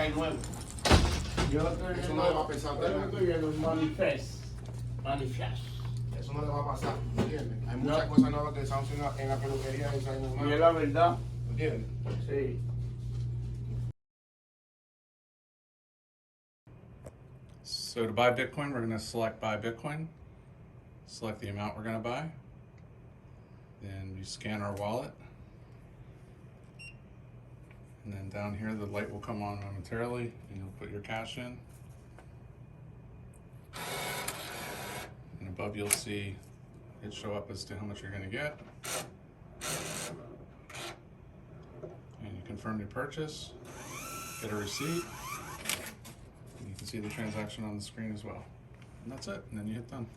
hay nuevo. Yo estoy Eso viendo, no le va a pensar yo nada. estoy viendo un manifest. Eso no le va a pasar, ¿entiendes? Hay muchas No. cosas nuevas que están haciendo en la peluquería de San Y es Germán, la verdad. ¿entiendes? Sí. So to buy Bitcoin, we're going to select buy Bitcoin, select the amount we're going to buy, then you scan our wallet, and then down here the light will come on momentarily and you'll put your cash in, and above you'll see it show up as to how much you're going to get, and you confirm your purchase, get a receipt, and you can see the transaction on the screen as well. And that's it, and then you hit done.